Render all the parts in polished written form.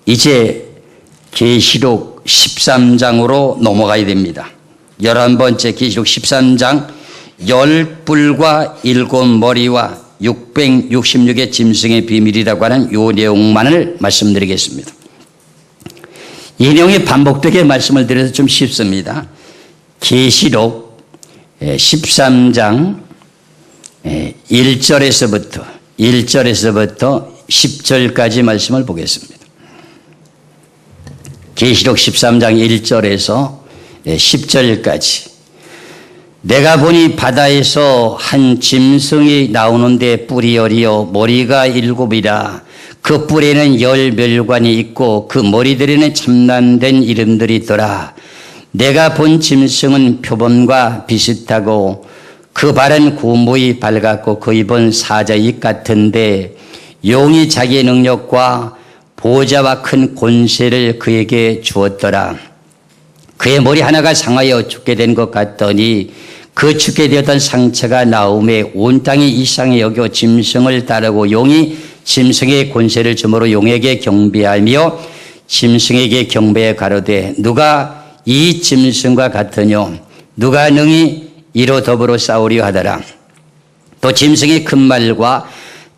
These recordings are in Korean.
이제 계시록 13장으로 넘어가야 됩니다. 11번째 계시록 13장 10뿔과 7머리와 666의 짐승의 비밀이라고 하는 이 내용만을 말씀드리겠습니다. 이 내용이 반복되게 말씀을 드려서 좀 쉽습니다. 계시록 13장 1절에서부터 10절까지 말씀을 보겠습니다. 계시록 13장 1절에서 10절까지. 내가 보니 바다에서 한 짐승이 나오는데 뿔이 10이요 머리가 7이라. 그 뿔에는 10멸관이 있고 그 머리들에는 참남된 이름들이 있더라. 내가 본 짐승은 표범과 비슷하고 그 발은 구무이 밝았고 그 입은 사자입 같은데 용이 자기의 능력과 보호자와 큰 권세를 그에게 주었더라. 그의 머리 하나가 상하여 죽게 된 것 같더니 그 죽게 되었던 상처가 나오매 온 땅이 이상히 여겨 짐승을 따르고 용이 짐승의 권세를 주므로 용에게 경배하며 짐승에게 경배해 가로되 누가 이 짐승과 같으뇨 누가 능히 이로 더불어 싸우려 하더라. 또 짐승이 큰 말과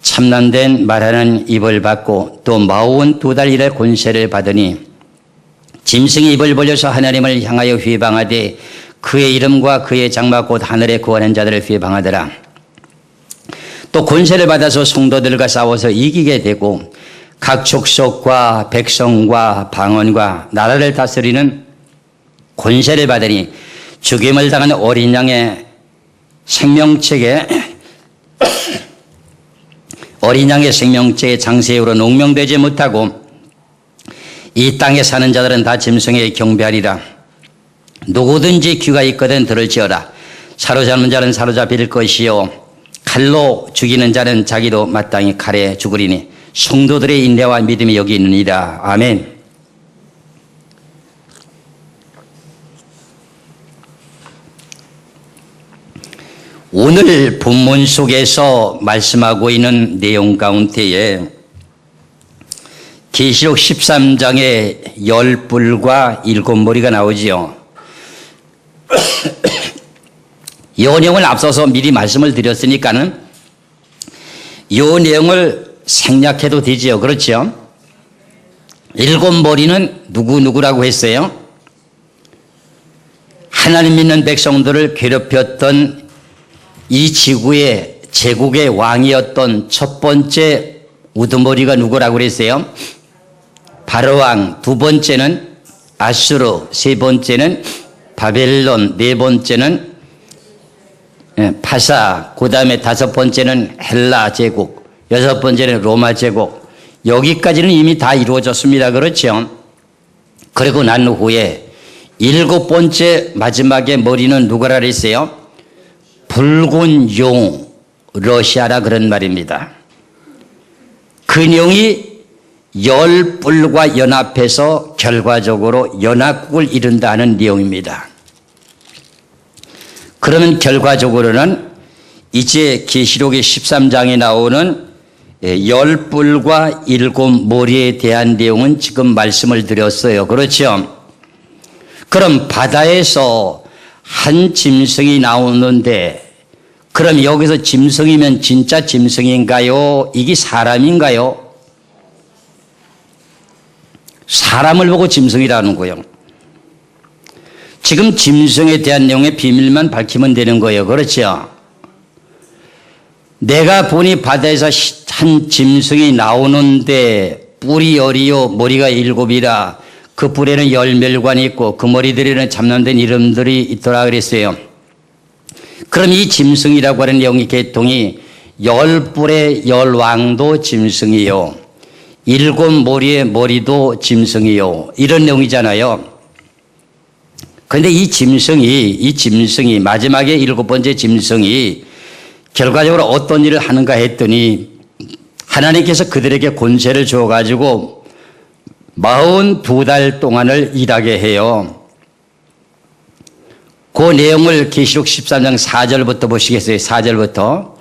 참남된 말하는 입을 받고 또 42달이라 권세를 받으니 짐승이 입을 벌려서 하나님을 향하여 회방하되 그의 이름과 그의 장막 곧 하늘에 구원한 자들을 회방하더라. 또 권세를 받아서 성도들과 싸워서 이기게 되고 각 족속과 백성과 방언과 나라를 다스리는 권세를 받으니 죽임을 당한 어린 양의 생명책에 장세후로 농명되지 못하고 이 땅에 사는 자들은 다 짐승에 경배하리라. 누구든지 귀가 있거든 들을지어라. 사로잡는 자는 사로잡힐 것이요 칼로 죽이는 자는 자기도 마땅히 칼에 죽으리니 성도들의 인내와 믿음이 여기 있느니라. 아멘. 오늘 본문 속에서 말씀하고 있는 내용 가운데에 계시록 13장에 10뿔과 7머리가 나오지요. 이 내용을 앞서서 미리 말씀을 드렸으니까는 이 내용을 생략해도 되지요. 그렇죠? 7머리는 누구라고 했어요? 하나님 믿는 백성들을 괴롭혔던 이 지구의 제국의 왕이었던 첫 번째 우두머리가 누구라고 그랬어요? 바로왕, 두 번째는 아수르, 세 번째는 바벨론, 네 번째는 파사, 그 다음에 다섯 번째는 헬라 제국, 여섯 번째는 로마 제국. 여기까지는 이미 다 이루어졌습니다. 그렇죠? 그리고 난 후에 7번째 마지막에 머리는 누구라 그랬어요? 붉은 용, 러시아라 그런 말입니다. 그 용이 10뿔과 연합해서 결과적으로 연합국을 이룬다 하는 내용입니다. 그러면 결과적으로는 이제 계시록의 13장에 나오는 10뿔과 7머리에 대한 내용은 지금 말씀을 드렸어요. 그렇죠? 그럼 바다에서 한 짐승이 나오는데 그럼 여기서 짐승이면 진짜 짐승인가요? 이게 사람인가요? 사람을 보고 짐승이라는 거예요. 지금 짐승에 대한 내용의 비밀만 밝히면 되는 거예요. 그렇죠? 내가 보니 바다에서 한 짐승이 나오는데 뿔이 10이요 머리가 7이라 그 뿔에는 10멸관이 있고 그 머리들에는 참남된 이름들이 있더라 그랬어요. 그럼 이 짐승이라고 하는 내용의 계통이 10뿔의 10왕도 짐승이요 7머리의 머리도 짐승이요 이런 내용이잖아요. 그런데 이 짐승이 마지막에 7번째 짐승이 결과적으로 어떤 일을 하는가 했더니 하나님께서 그들에게 권세를 주어가지고 42달 동안을 일하게 해요. 그 내용을 계시록 13장 4절부터 보시겠어요? 4절부터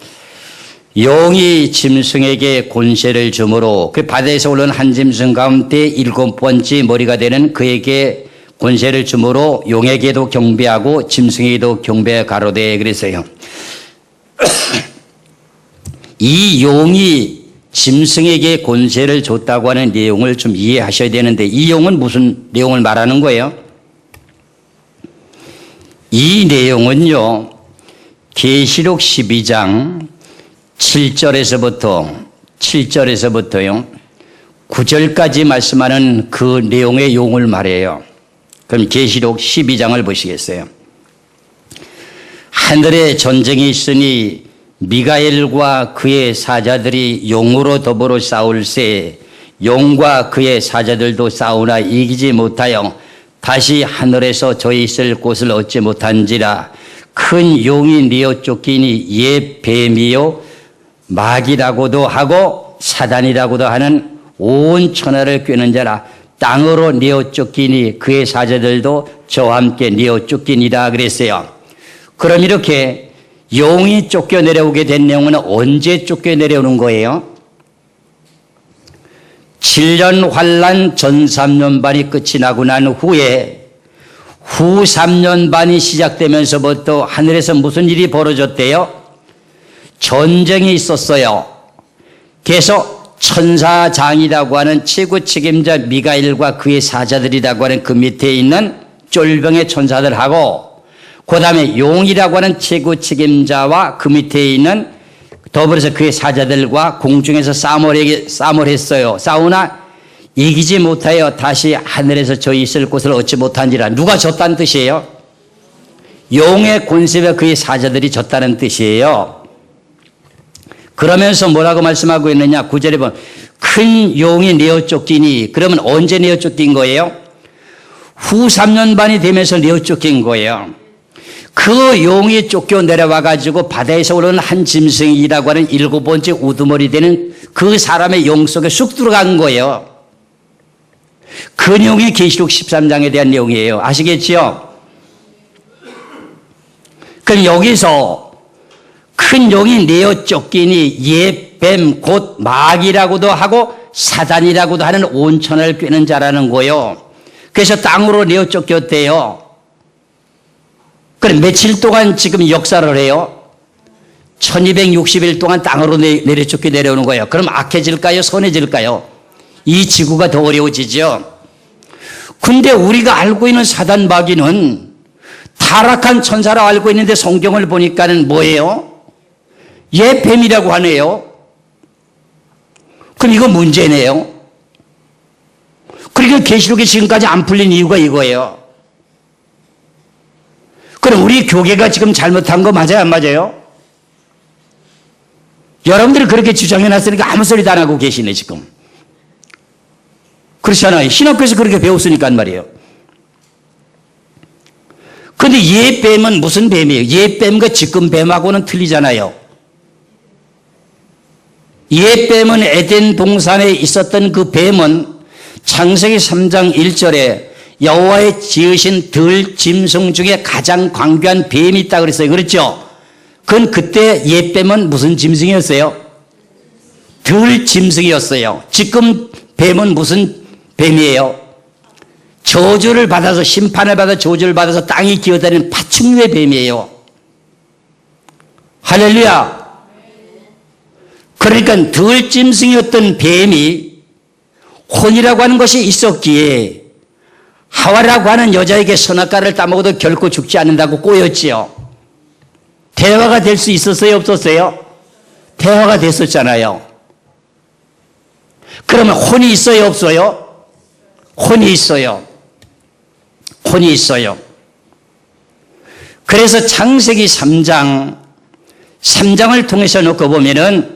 용이 짐승에게 권세를 주므로 그 바다에서 올라온 한 짐승 가운데 7번째 머리가 되는 그에게 권세를 주므로 용에게도 경배하고 짐승에게도 경배하가로되 그랬어요. 이 용이 짐승에게 권세를 줬다고 하는 내용을 좀 이해하셔야 되는데 이 용은 무슨 내용을 말하는 거예요? 이 내용은요. 계시록 12장 7절에서부터요. 9절까지 말씀하는 그 내용의 용을 말해요. 그럼 계시록 12장을 보시겠어요? 하늘에 전쟁이 있으니 미가엘과 그의 사자들이 용으로 더불어 싸울세 용과 그의 사자들도 싸우나 이기지 못하여 다시 하늘에서 저 있을 곳을 얻지 못한지라. 큰 용이 내어 쫓기니 옛 뱀이요 마귀라고도 하고 사단이라고도 하는 온 천하를 꿰는 자라. 땅으로 내어 쫓기니 그의 사자들도 저와 함께 내어 쫓기니라 그랬어요. 그럼 이렇게 용이 쫓겨 내려오게 된 내용은 언제 쫓겨 내려오는 거예요? 7년 환란 전 3년 반이 끝이 나고 난 후에 후 3년 반이 시작되면서부터 하늘에서 무슨 일이 벌어졌대요? 전쟁이 있었어요. 그래서 천사장이라고 하는 최고 책임자 미가엘과 그의 사자들이라고 하는 그 밑에 있는 쫄병의 천사들하고 그 다음에 용이라고 하는 최고 책임자와 그 밑에 있는 더불어서 그의 사자들과 공중에서 싸움을 했어요. 싸우나 이기지 못하여 다시 하늘에서 저 있을 곳을 얻지 못한지라. 누가 졌다는 뜻이에요? 용의 권세와 그의 사자들이 졌다는 뜻이에요. 그러면서 뭐라고 말씀하고 있느냐? 9절에 보면 큰 용이 내어 쫓기니. 그러면 언제 내어 쫓긴 거예요? 후 3년 반이 되면서 내어 쫓긴 거예요. 그 용이 쫓겨 내려와 가지고 바다에서 오르는 한 짐승이라고 하는 7번째 우두머리 되는 그 사람의 용 속에 쑥 들어간 거예요. 그 내용이 계시록 13장에 대한 내용이에요. 아시겠지요? 그럼 여기서 큰 용이 내어 쫓기니 옛 뱀 곧 마귀라고도 하고 사단이라고도 하는 온천을 꿰는 자라는 거예요. 그래서 땅으로 내어 쫓겼대요. 그럼 며칠 동안 지금 역사를 해요? 1260일 동안 땅으로 내려쫓겨 내려오는 거예요. 그럼 악해질까요? 선해질까요? 이 지구가 더 어려워지죠. 근데 우리가 알고 있는 사단 마귀는 타락한 천사로 알고 있는데 성경을 보니까는 뭐예요? 예, 뱀이라고 하네요. 그럼 이거 문제네요. 그러니까 계시록이 지금까지 안 풀린 이유가 이거예요. 그럼 우리 교계가 지금 잘못한 거 맞아요, 안 맞아요? 여러분들이 그렇게 주장해 놨으니까 아무 소리도 안 하고 계시네, 지금. 그렇잖아요. 신학교에서 그렇게 배웠으니까 말이에요. 근데 옛 뱀은 무슨 뱀이에요? 옛 뱀과 지금 뱀하고는 틀리잖아요. 옛 뱀은 에덴 동산에 있었던 그 뱀은 창세기 3장 1절에 여호와의 지으신 들 짐승 중에 가장 광귀한 뱀이 있다고 그랬어요. 그렇죠? 그건 그때 옛 뱀은 무슨 짐승이었어요? 들 짐승이었어요. 지금 뱀은 무슨 뱀이에요? 저주를 받아서 심판을 받아 저주를 받아서 땅이 기어다니는 파충류의 뱀이에요. 할렐루야. 그러니까 들 짐승이었던 뱀이 혼이라고 하는 것이 있었기에 하와라고 하는 여자에게 선악과를 따먹어도 결코 죽지 않는다고 꼬였지요. 대화가 될 수 있었어요? 없었어요? 대화가 됐었잖아요. 그러면 혼이 있어요? 없어요? 혼이 있어요. 혼이 있어요. 그래서 창세기 3장을 통해서 놓고 보면은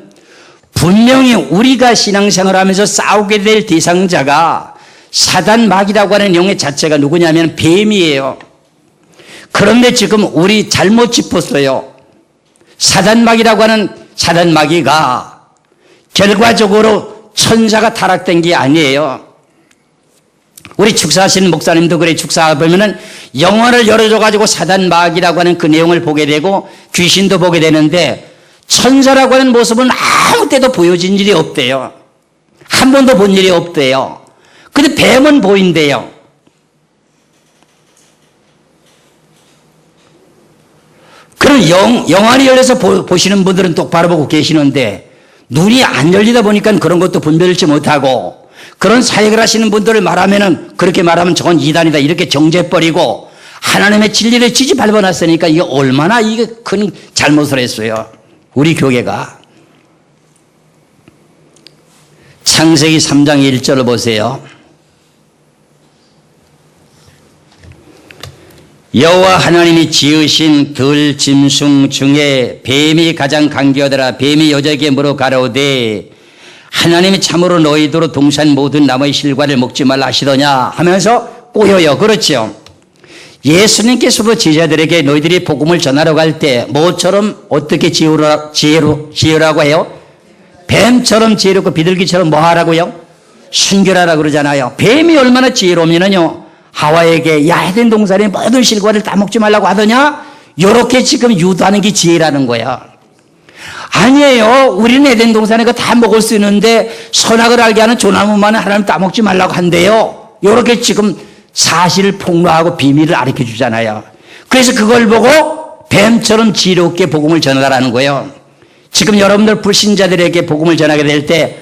분명히 우리가 신앙생활을 하면서 싸우게 될 대상자가 사단 마귀라고 하는 용의 자체가 누구냐면 뱀이에요. 그런데 지금 우리 잘못 짚었어요. 사단 마귀라고 하는 사단 마귀가 결과적으로 천사가 타락된 게 아니에요. 우리 축사하시는 목사님도 그래. 축사 보면은 영혼을 열어줘가지고 사단 마귀라고 하는 그 내용을 보게 되고 귀신도 보게 되는데 천사라고 하는 모습은 아무 때도 보여진 일이 없대요. 한 번도 본 일이 없대요. 근데 뱀은 보인대요. 그럼 영안이 열려서 보시는 분들은 똑바로 보고 계시는데 눈이 안 열리다 보니까 그런 것도 분별치 못하고 그런 사역을 하시는 분들을 말하면은 그렇게 말하면 저건 이단이다 이렇게 정죄버리고 하나님의 진리를 지지 밟아놨으니까 이게 얼마나 이게 큰 잘못을 했어요. 우리 교회가. 창세기 3장 1절을 보세요. 여호와 하나님이 지으신 들 짐승 중에 뱀이 가장 간교하더라. 뱀이 여자에게 물어 가로되 하나님이 참으로 너희더러 동산 모든 나무의 실과를 먹지 말라 하시더냐 하면서 꼬여요. 그렇죠. 예수님께서도 제자들에게 너희들이 복음을 전하러 갈 때 뭐처럼 어떻게 지으라고 해요? 뱀처럼 지혜롭고 비둘기처럼 뭐 하라고요? 순결하라고 그러잖아요. 뱀이 얼마나 지혜로우면요 하와에게 야 에덴 동산의 모든 실과를 다 먹지 말라고 하더냐? 요렇게 지금 유도하는 게 지혜라는 거야. 아니에요. 우리는 에덴 동산에 거 다 먹을 수 있는데 선악을 알게 하는 조나무만은 하나님 따먹지 말라고 한대요. 요렇게 지금 사실을 폭로하고 비밀을 가르쳐 주잖아요. 그래서 그걸 보고 뱀처럼 지혜롭게 복음을 전하라는 거예요. 지금 여러분들 불신자들에게 복음을 전하게 될 때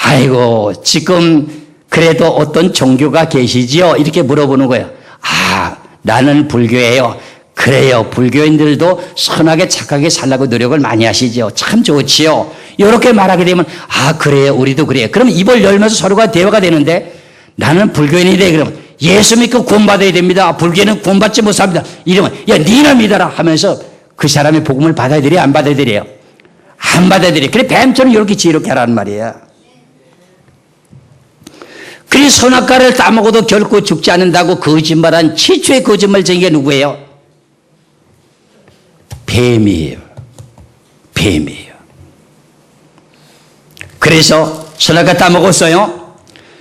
아이고 지금 그래도 어떤 종교가 계시지요? 이렇게 물어보는 거예요. 아 나는 불교예요. 그래요. 불교인들도 선하게 착하게 살라고 노력을 많이 하시죠. 참 좋지요. 이렇게 말하게 되면 아 그래요. 우리도 그래요. 그럼 입을 열면서 서로가 대화가 되는데 나는 불교인이래. 그러면 예수 믿고 구원받아야 됩니다. 불교는 구원받지 못합니다. 이러면 야 니나 믿어라 하면서 그 사람의 복음을 받아들여요? 안 받아들여요? 안 받아들여요. 그래 뱀처럼 이렇게 지혜롭게 하라는 말이에요. 그래 선악과를 따먹어도 결코 죽지 않는다고 거짓말한 최초의 거짓말쟁이가 누구예요? 뱀이에요. 뱀이에요. 그래서 선악과 따먹었어요.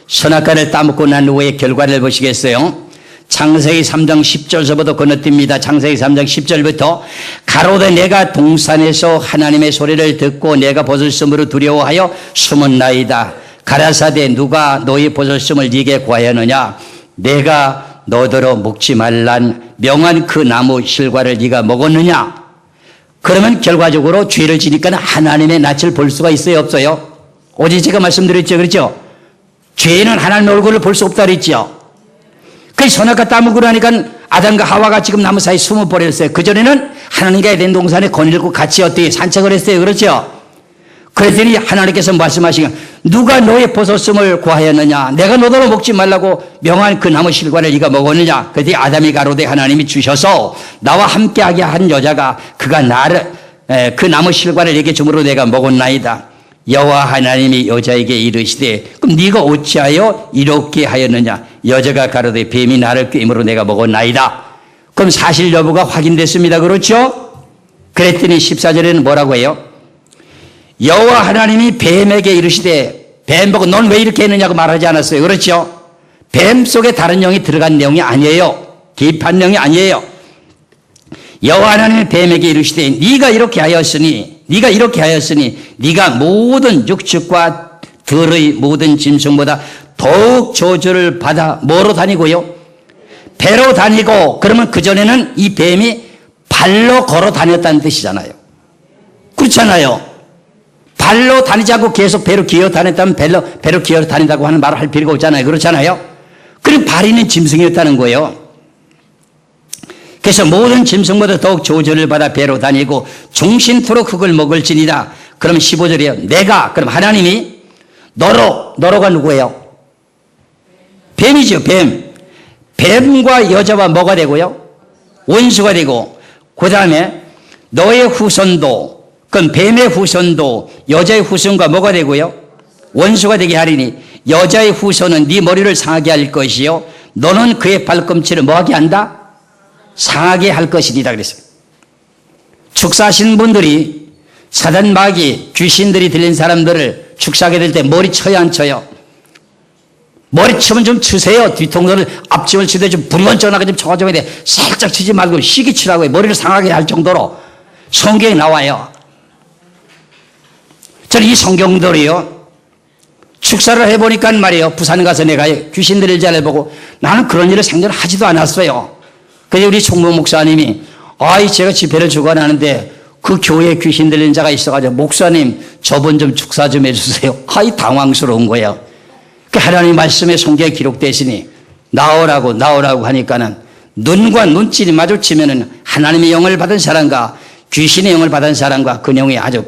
선악과를 따먹고 난 후에 결과를 보시겠어요? 창세기 3장 10절서부터 건너뜁니다. 창세기 3장 10절부터 가로되 내가 동산에서 하나님의 소리를 듣고 내가 벗었으므로 두려워하여 숨었나이다. 가라사대 누가 너희 벗었음을 네게 구하였느냐? 내가 너더러 먹지 말란 명한 그 나무 실과를 네가 먹었느냐? 그러면 결과적으로 죄를 지니까 하나님의 낯을 볼 수가 있어요? 없어요? 어제 제가 말씀드렸죠. 그렇죠? 죄는 하나님의 얼굴을 볼 수 없다 그랬죠. 그 선악과 따먹으러 하니까 아담과 하와가 지금 나무 사이에 숨어버렸어요. 그전에는 하나님과 에덴 동산에 거닐고 같이 어떻게 산책을 했어요. 그렇죠? 그랬더니 하나님께서 말씀하시기를 누가 너의 벗었음을 구하였느냐? 내가 너더러 먹지 말라고 명한 그 나무 실과를 네가 먹었느냐? 그랬더니 아담이 가로되 하나님이 주셔서 나와 함께하게 한 여자가 그가 나를 그 나무 실과를 내게 주므로 내가 먹었나이다. 여호와 하나님이 여자에게 이르시되 그럼 네가 어찌하여 이렇게 하였느냐? 여자가 가로되 뱀이 나를 꾀임으로 내가 먹었나이다. 그럼 사실 여부가 확인됐습니다. 그렇죠? 그랬더니 14절에는 뭐라고 해요? 여호와 하나님이 뱀에게 이르시되 뱀 보고 넌 왜 이렇게 했느냐고 말하지 않았어요. 그렇죠? 뱀 속에 다른 영이 들어간 내용이 아니에요. 개입한 내용이 아니에요. 여호와 하나님이 뱀에게 이르시되 네가 이렇게 하였으니 네가 모든 육축과 들의 모든 짐승보다 더욱 저주를 받아 뭐로 다니고요? 배로 다니고. 그러면 그전에는 이 뱀이 발로 걸어 다녔다는 뜻이잖아요. 그렇잖아요. 발로 다니지 않고 계속 배로 기어 다녔다면 배로 기어 다닌다고 하는 말을 할 필요가 없잖아요. 그렇잖아요. 그럼 발이 있는 짐승이었다는 거예요. 그래서 모든 짐승보다 더욱 저주를 받아 배로 다니고 종신토록 흙을 먹을지니라. 그럼 15절이에요. 내가, 그럼 하나님이 너로가 누구예요? 뱀이죠. 뱀과 여자와 뭐가 되고요? 원수가 되고, 그 다음에 너의 후손도, 그럼 뱀의 후손도 여자의 후손과 뭐가 되고요? 원수가 되게 하리니 여자의 후손은 네 머리를 상하게 할 것이요 너는 그의 발꿈치를 뭐하게 한다? 상하게 할 것이니라 그랬어요. 축사하신 분들이 사단 마귀 귀신들이 들린 사람들을 축사하게 될 때 머리 쳐요 안 쳐요? 머리 치면 좀 치세요. 뒤통수를 앞집을 치되 좀 부리건져나게 좀 쳐가지고 돼. 살짝 치지 말고 시기 치라고 해. 머리를 상하게 할 정도로 성경에 나와요. 저는 이 성경들이요, 축사를 해보니까 말이에요, 부산 가서 내가 귀신 들릴 자를 보고 나는 그런 일을 생전하지도 않았어요. 그래서 우리 총무 목사님이 제가 집회를 주관하는데 그 교회에 귀신 들린 자가 있어가지고 목사님 저분 좀 축사 좀 해주세요. 당황스러운 거예요. 그 하나님 말씀에 성경에 기록되어 있으니 나오라고 하니까는 눈과 눈질이 마주치면은 하나님의 영을 받은 사람과 귀신의 영을 받은 사람과 그 영이 아주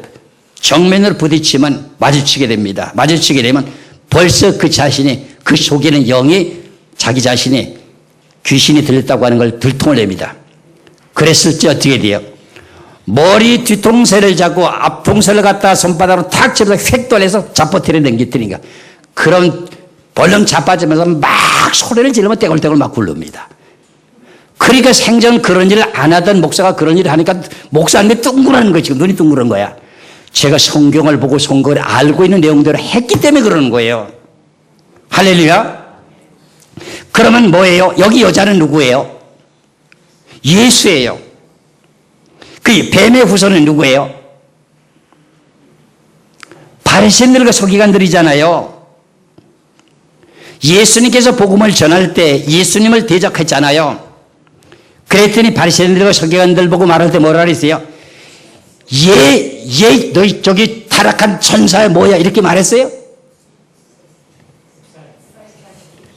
정면으로 부딪히면 마주치게 됩니다. 마주치게 되면 벌써 그 자신이, 그 속에는 영이 자기 자신이 귀신이 들렸다고 하는 걸 들통을 냅니다. 그랬을 때 어떻게 돼요? 머리 뒤통수를 잡고 앞통수를 갖다 손바닥으로 탁 집어서 획 돌려서 잡아뜨려 넘기뜨니까 그런 벌렁 자빠지면서 막 소리를 지르면 떼굴떼굴 막 굴릅니다. 그러니까 생전 그런 일을 안 하던 목사가 그런 일을 하니까 목사님이 둥그러는 거지. 눈이 둥그런 거야. 제가 성경을 보고 성경을 알고 있는 내용대로 했기 때문에 그러는 거예요. 할렐루야. 그러면 뭐예요? 여기 여자는 누구예요? 예수예요. 그 뱀의 후손은 누구예요? 바리새인들과 서기관들이잖아요. 예수님께서 복음을 전할 때 예수님을 대적했잖아요. 그랬더니 바리새인들과 서기관들 보고 말할 때 뭐라 그랬어요? 너희 저기 타락한 천사야 뭐야 이렇게 말했어요?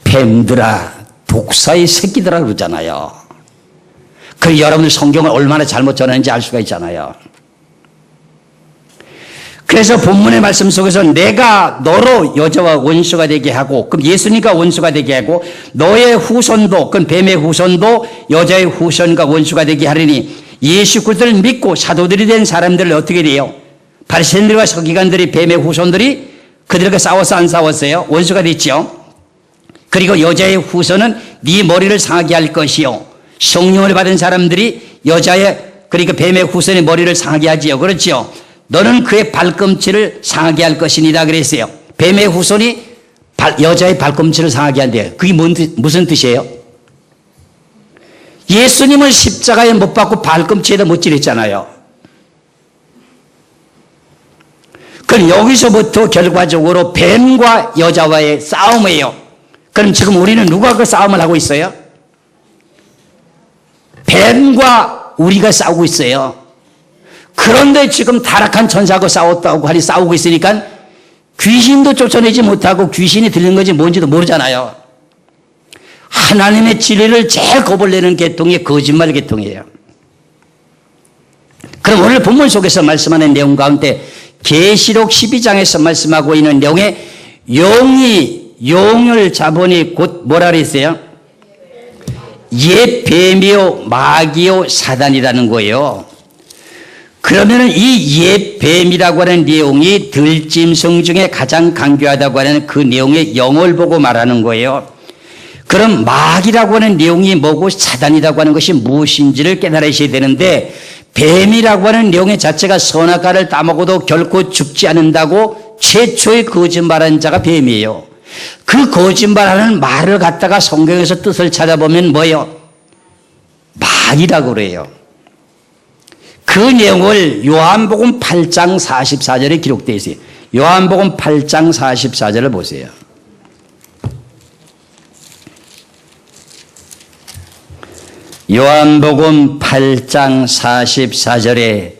뱀들아 독사의 새끼들아 그러잖아요. 그 여러분들 성경을 얼마나 잘못 전하는지 알 수가 있잖아요. 그래서 본문의 말씀 속에서 내가 너로 여자와 원수가 되게 하고, 그럼 예수님과 원수가 되게 하고, 너의 후손도, 그럼 뱀의 후손도 여자의 후손과 원수가 되게 하리니, 예수 그리스도를 믿고 사도들이 된 사람들을 어떻게 돼요? 바리새인들과 서기관들이, 뱀의 후손들이 그들과 싸워서 안 싸웠어요? 원수가 됐죠. 그리고 여자의 후손은 네 머리를 상하게 할 것이요, 성령을 받은 사람들이 그러니까 뱀의 후손의 머리를 상하게 하지요. 그렇죠. 너는 그의 발꿈치를 상하게 할 것이니다 그랬어요. 뱀의 후손이 여자의 발꿈치를 상하게 한대요. 그게 무슨 뜻이에요? 예수님을 십자가에 못 박고 발꿈치에다 못 찔렀잖아요. 그럼 여기서부터 결과적으로 뱀과 여자와의 싸움이에요. 그럼 지금 우리는 누가 그 싸움을 하고 있어요? 뱀과 우리가 싸우고 있어요. 그런데 지금 타락한 천사하고 싸웠다고 하니 싸우고 있으니까 귀신도 쫓아내지 못하고 귀신이 들린 건지 뭔지도 모르잖아요. 하나님의 진리를 제일 겁을내는 계통이 거짓말 계통이에요. 그럼 오늘 본문 속에서 말씀하는 내용 가운데 계시록 12장에서 말씀하고 있는 내용에 용을 잡으니 곧 뭐라 그랬어요? 옛 뱀이요 마귀요 사단이라는 거예요. 그러면 이 옛 뱀이라고 하는 내용이 들짐승 중에 가장 강교하다고 하는 그 내용의 영을 보고 말하는 거예요. 그럼 마귀라고 하는 내용이 뭐고 사단이라고 하는 것이 무엇인지를 깨달으셔야 되는데, 뱀이라고 하는 내용의 자체가 선악과를 따먹어도 결코 죽지 않는다고 최초의 거짓말한 자가 뱀이에요. 그 거짓말하는 말을 갖다가 성경에서 뜻을 찾아보면 뭐예요? 마귀라고 그래요. 그 내용을 요한복음 8장 44절에 기록되어 있어요. 요한복음 8장 44절을 보세요. 요한복음 8장 44절에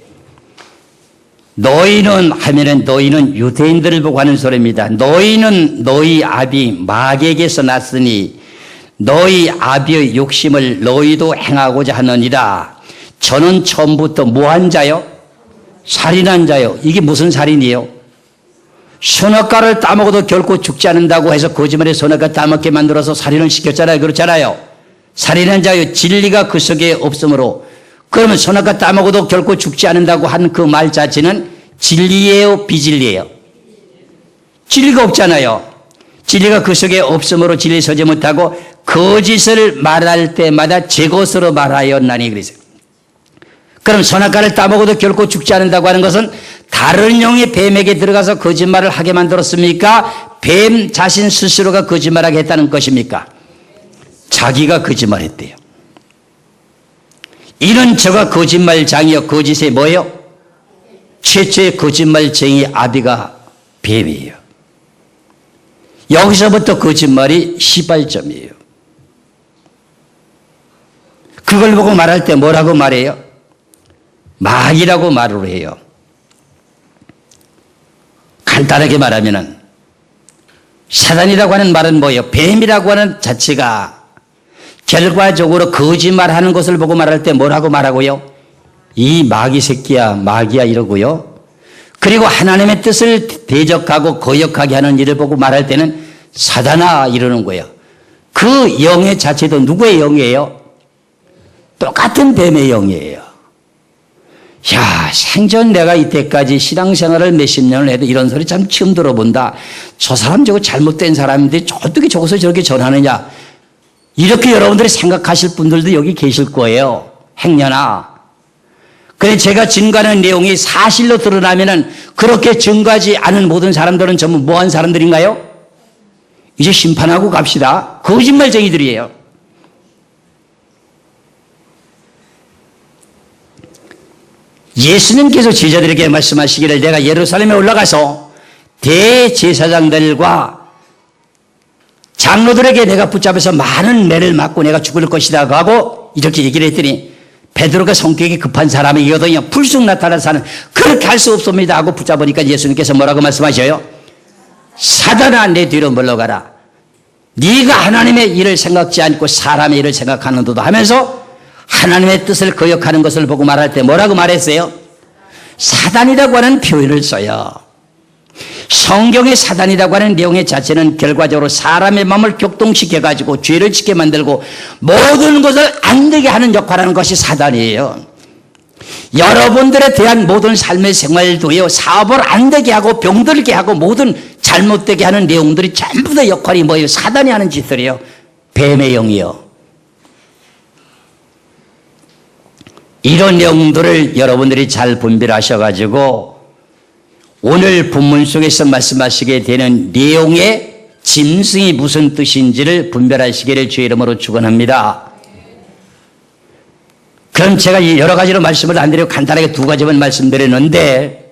너희는 하면은 너희는 유대인들을 보고 하는 소리입니다. 너희는 너희 아비 마귀에게서 났으니 너희 아비의 욕심을 너희도 행하고자 하느니라. 저는 처음부터 뭐한 자요? 살인한 자요. 이게 무슨 살인이에요? 선악과를 따먹어도 결코 죽지 않는다고 해서 거짓말에 선악과 따먹게 만들어서 살인을 시켰잖아요. 그렇잖아요. 살인한 자요. 진리가 그 속에 없으므로. 그러면 선악과 따먹어도 결코 죽지 않는다고 한 그 말 자체는 진리예요? 비진리예요? 진리가 없잖아요. 진리가 그 속에 없으므로 진리에 서지 못하고 거짓을 말할 때마다 제 것으로 말하였나니 그랬어요. 그럼 선악과를 따먹어도 결코 죽지 않는다고 하는 것은 다른 영이 뱀에게 들어가서 거짓말을 하게 만들었습니까? 뱀 자신 스스로가 거짓말하게 했다는 것입니까? 자기가 거짓말했대요. 이는 저가 거짓말장이요 거짓의 뭐예요? 최초의 거짓말쟁이 아비가 뱀이에요. 여기서부터 거짓말이 시발점이에요. 그걸 보고 말할 때 뭐라고 말해요? 마귀라고 말을 해요. 간단하게 말하면은 사단이라고 하는 말은 뭐예요? 뱀이라고 하는 자체가 결과적으로 거짓말하는 것을 보고 말할 때 뭐라고 말하고요? 이 마귀 새끼야, 마귀야 이러고요. 그리고 하나님의 뜻을 대적하고 거역하게 하는 일을 보고 말할 때는 사단아 이러는 거예요. 그 영의 자체도 누구의 영이에요? 똑같은 뱀의 영이에요. 야, 생전 내가 이때까지 신앙생활을 몇십 년을 해도 이런 소리 참 처음 들어본다. 저 사람 저거 잘못된 사람인데 어떻게 저것을 저렇게 전하느냐. 이렇게 여러분들이 생각하실 분들도 여기 계실 거예요. 행여나. 그래 제가 증거하는 내용이 사실로 드러나면은 그렇게 증거하지 않은 모든 사람들은 전부 뭐한 사람들인가요? 이제 심판하고 갑시다. 거짓말쟁이들이에요. 예수님께서 제자들에게 말씀하시기를 내가 예루살렘에 올라가서 대제사장들과 장로들에게 내가 붙잡아서 많은 매를 맞고 내가 죽을 것이다 하고 이렇게 얘기를 했더니 베드로가 성격이 급한 사람이거든요. 불쑥 나타난 사람 그렇게 할 수 없습니다 하고 붙잡으니까 예수님께서 뭐라고 말씀하셔요? 사단아 내 뒤로 물러가라. 네가 하나님의 일을 생각지 않고 사람의 일을 생각하는도다 하면서 하나님의 뜻을 거역하는 것을 보고 말할 때 뭐라고 말했어요? 사단이라고 하는 표현을 써요. 성경의 사단이라고 하는 내용의 자체는 결과적으로 사람의 마음을 격동시켜가지고 죄를 짓게 만들고 모든 것을 안 되게 하는 역할을 하는 것이 사단이에요. 여러분들에 대한 모든 삶의 생활도요, 사업을 안 되게 하고 병들게 하고 모든 잘못되게 하는 내용들이 전부 다 역할이 뭐예요? 사단이 하는 짓들이에요. 뱀의 영이요. 이런 내용들을 여러분들이 잘 분별하셔가지고 오늘 본문 속에서 말씀하시게 되는 내용의 짐승이 무슨 뜻인지를 분별하시기를 주의 이름으로 축원합니다. 그럼 제가 여러 가지로 말씀을 안 드리고 간단하게 두 가지만 말씀드렸는데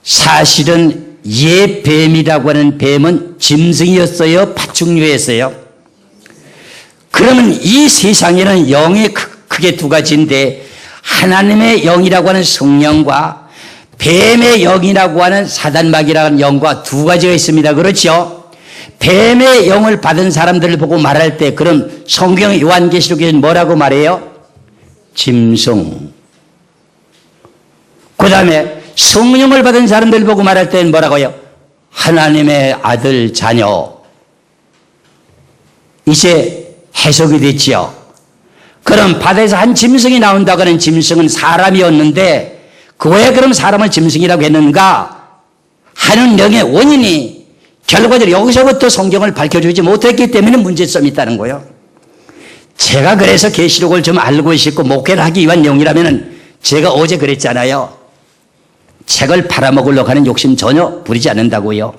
사실은 옛 뱀이라고 하는 뱀은 짐승이었어요? 파충류였어요? 그러면 이 세상에는 영이 크게 두 가지인데 하나님의 영이라고 하는 성령과 뱀의 영이라고 하는 사단마귀라고 하는 영과 두 가지가 있습니다. 그렇죠? 뱀의 영을 받은 사람들을 보고 말할 때 그럼 성경 요한계시록에는 뭐라고 말해요? 짐승. 그 다음에 성령을 받은 사람들을 보고 말할 때는 뭐라고 해요? 하나님의 아들 자녀. 이제 해석이 됐지요. 그럼 바다에서 한 짐승이 나온다고 하는 짐승은 사람이었는데 그 왜 그럼 사람을 짐승이라고 했는가 하는 영의 원인이 결과적으로 여기서부터 성경을 밝혀주지 못했기 때문에 문제점이 있다는 거예요. 제가 그래서 계시록을 좀 알고 있고 목회를 하기 위한 내용이라면 제가 어제 그랬잖아요. 책을 팔아먹으려고 하는 욕심 전혀 부리지 않는다고요.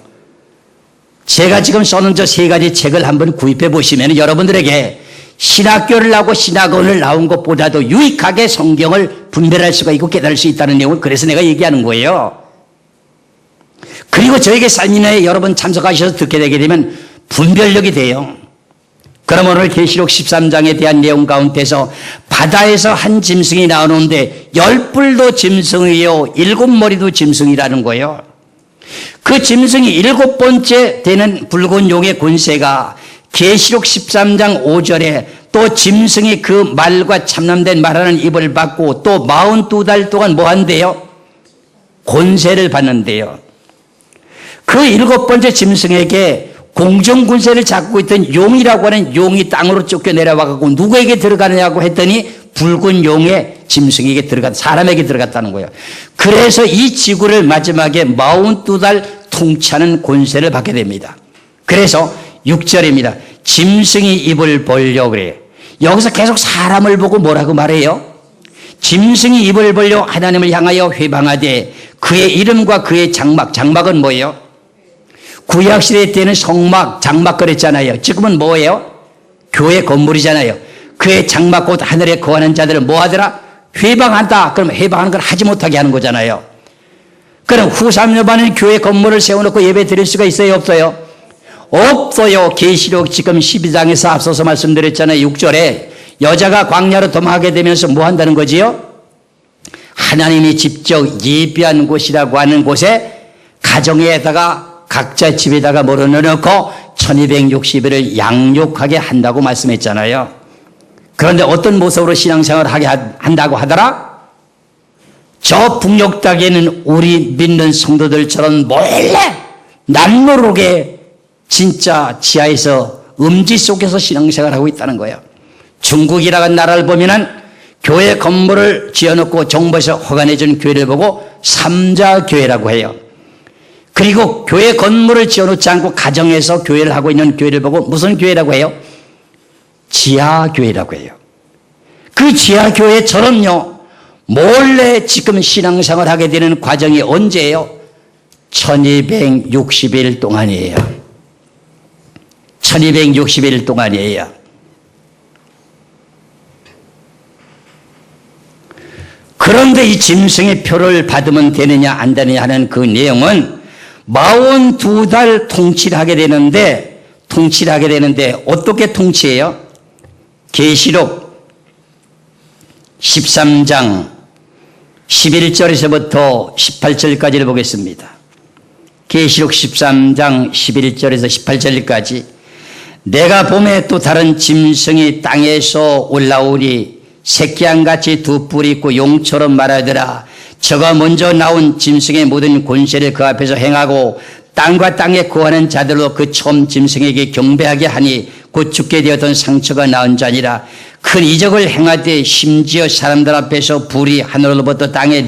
제가 지금 써놓은 저 세 가지 책을 한번 구입해 보시면 여러분들에게 신학교를 하고 신학원을 나온 것보다도 유익하게 성경을 분별할 수가 있고 깨달을 수 있다는 내용을 그래서 내가 얘기하는 거예요. 그리고 저에게 세미나에 여러 번 참석하셔서 듣게 되게 되면 분별력이 돼요. 그럼 오늘 계시록 13장에 대한 내용 가운데서 바다에서 한 짐승이 나오는데 10뿔도 짐승이요 7머리도 짐승이라는 거예요. 그 짐승이 7번째 되는 붉은 용의 권세가 계시록 13장 5절에 또 짐승이 그 말과 참남된 말하는 입을 받고 또 42달 동안 뭐 한대요? 권세를 받는데요. 그 7번째 짐승에게 공중권세를 잡고 있던 용이라고 하는 용이 땅으로 쫓겨 내려와가지고 누구에게 들어가느냐고 했더니 붉은 용의 짐승에게 사람에게 들어갔다는 거예요. 그래서 이 지구를 마지막에 42달 통치하는 권세를 받게 됩니다. 그래서 6절입니다. 짐승이 입을 벌려 그래요. 여기서 계속 사람을 보고 뭐라고 말해요? 짐승이 입을 벌려 하나님을 향하여 회방하되 그의 이름과 그의 장막은 뭐예요? 구약시대 때는 성막, 장막 그랬잖아요. 지금은 뭐예요? 교회 건물이잖아요. 그의 장막 곧 하늘에 거하는 자들을 뭐 하더라? 회방한다. 그럼 회방하는 걸 하지 못하게 하는 거잖아요. 그럼 후3년반은 교회 건물을 세워놓고 예배 드릴 수가 있어요? 없어요? 없어요. 계시록 지금 12장에서 앞서서 말씀드렸잖아요. 6절에 여자가 광야로 도망하게 되면서 뭐 한다는 거지요? 하나님이 직접 예비한 곳이라고 하는 곳에 가정에다가 각자 집에다가 뭐를 넣어놓고 1260일을 양육하게 한다고 말씀했잖아요. 그런데 어떤 모습으로 신앙생활을 하게 한다고 하더라? 저 북녘 땅에는 우리 믿는 성도들처럼 몰래 남모르게 진짜 지하에서 음지 속에서 신앙생활을 하고 있다는 거예요. 중국이라는 나라를 보면은 교회 건물을 지어놓고 정부에서 허가내준 교회를 보고 삼자교회라고 해요. 그리고 교회 건물을 지어놓지 않고 가정에서 교회를 하고 있는 교회를 보고 무슨 교회라고 해요? 지하교회라고 해요. 그 지하교회처럼요, 몰래 지금 신앙생활 하게 되는 과정이 언제예요? 1260일 동안이에요. 1260일 동안이에요. 그런데 이 짐승의 표를 받으면 되느냐 안 되느냐 하는 그 내용은 42달 통치를 하게 되는데 어떻게 통치해요? 계시록 13장 11절에서부터 18절까지를 보겠습니다. 계시록 13장 11절에서 18절까지 내가 봄에 또 다른 짐승이 땅에서 올라오니 새끼양같이 두 뿔이 있고 용처럼 말하더라. 저가 먼저 나온 짐승의 모든 권세를 그 앞에서 행하고 땅과 땅에 거하는 자들로 그 처음 짐승에게 경배하게 하니 곧 죽게 되었던 상처가 나은 자니라. 큰 이적을 행하되 심지어 사람들 앞에서 불이 하늘로부터 땅에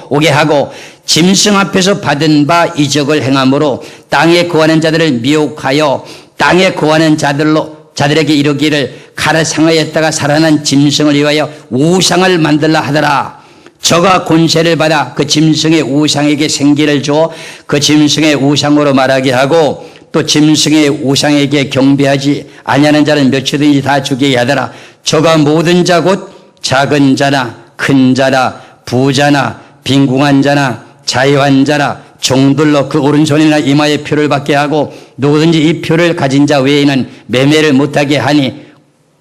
오게 하고 짐승 앞에서 받은 바 이적을 행함으로 땅에 거하는 자들을 미혹하여 땅에 거하는 자들에게 이르기를 칼을 상하였다가 살아난 짐승을 위하여 우상을 만들라 하더라. 저가 권세를 받아 그 짐승의 우상에게 생기를 주어 그 짐승의 우상으로 말하게 하고 또 짐승의 우상에게 경배하지 아니하는 자는 몇이든지 다 죽이게 하더라. 저가 모든 자 곧 작은 자나 큰 자나 부자나 빈궁한 자나 자유한 자나 종들로 그 오른손이나 이마에 표를 받게 하고 누구든지 이 표를 가진 자 외에는 매매를 못하게 하니